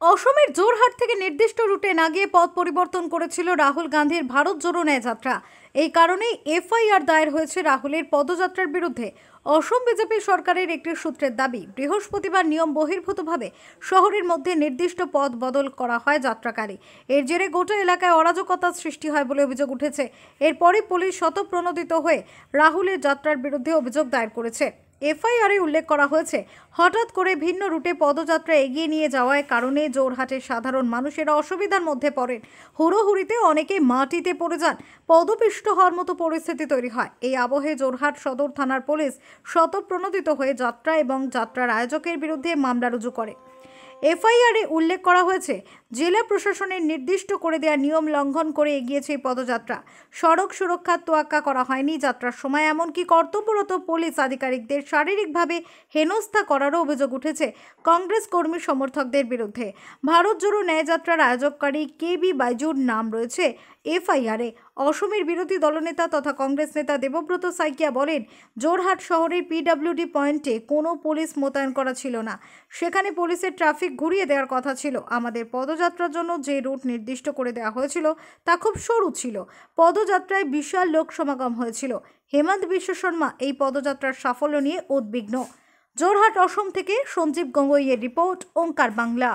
অসমের জোরহাট থেকে নির্দিষ্ট রুটে না গিয়ে পথ পরিবর্তন করেছিল রাহুল গান্ধীর ভারত জোড়ো ন্যায় যাত্রা। এই কারণেই এফআইআর দায়ের হয়েছে রাহুলের পদযাত্রার বিরুদ্ধে। অসম বিজেপি সরকারের একটি সূত্রের দাবি, বৃহস্পতিবার নিয়ম বহির্ভূতভাবে শহরের মধ্যে নির্দিষ্ট পথ বদল করা হয় যাত্রাকারী। এর জেরে গোটা এলাকায় অরাজকতার সৃষ্টি হয় বলে অভিযোগ উঠেছে। এরপরই পুলিশ স্বতঃপ্রণোদিত হয়ে রাহুলের যাত্রার বিরুদ্ধে অভিযোগ দায়ের করেছে। এফআইআরে উল্লেখ করা হয়েছে, হঠাৎ করে ভিন্ন রুটে পদযাত্রা এগিয়ে নিয়ে যাওয়ার কারণে জোরহাটের সাধারণ মানুষেরা অসুবিধার মধ্যে পড়েন। হুড়োহুড়িতে অনেকে মাটিতে পড়ে যান, পদপিষ্ট হওয়ার মতো পরিস্থিতি তৈরি হয়। এই আবহে জোরহাট সদর থানার পুলিশ স্বতঃপ্রণোদিত হয়ে যাত্রা এবং যাত্রার আয়োজকের বিরুদ্ধে মামলা রুজু করে। এফআইআরে উল্লেখ করা হয়েছে, জেলা প্রশাসনের নির্দিষ্ট করে দেওয়া নিয়ম লঙ্ঘন করে এগিয়েছে এই পদযাত্রা। সড়ক সুরক্ষার তোয়াক্কা করা হয়নি যাত্রার সময়, এমনকি কর্তব্যরত পুলিশ আধিকারিকদের শারীরিকভাবে হেনস্থা করারও অভিযোগ উঠেছে কংগ্রেস কর্মী সমর্থকদের বিরুদ্ধে। ভারত জোড়ো ন্যায় যাত্রার আয়োজককারী কেবি বাইজুর নাম রয়েছে এফআইআরে। অসমের বিরোধী দলনেতা তথা কংগ্রেস নেতা দেবব্রত সাইকিয়া বলেন, জোরহাট শহরের পিডব্লিউডি পয়েন্টে কোনো পুলিশ মোতায়েন করা ছিল না, সেখানে পুলিশের ট্রাফিক ঘুরিয়ে দেওয়ার কথা ছিল। আমাদের পদযাত্রার জন্য যে রুট নির্দিষ্ট করে দেওয়া হয়েছিল তা খুব সরু ছিল। পদযাত্রায় বিশাল লোক সমাগম হয়েছিল। হেমন্ত বিশ্ব শর্মা এই পদযাত্রার সাফল্য নিয়ে উদ্বিগ্ন। জোরহাট অসম থেকে সঞ্জীব গঙ্গোইয়ের রিপোর্ট, ওঙ্কার বাংলা।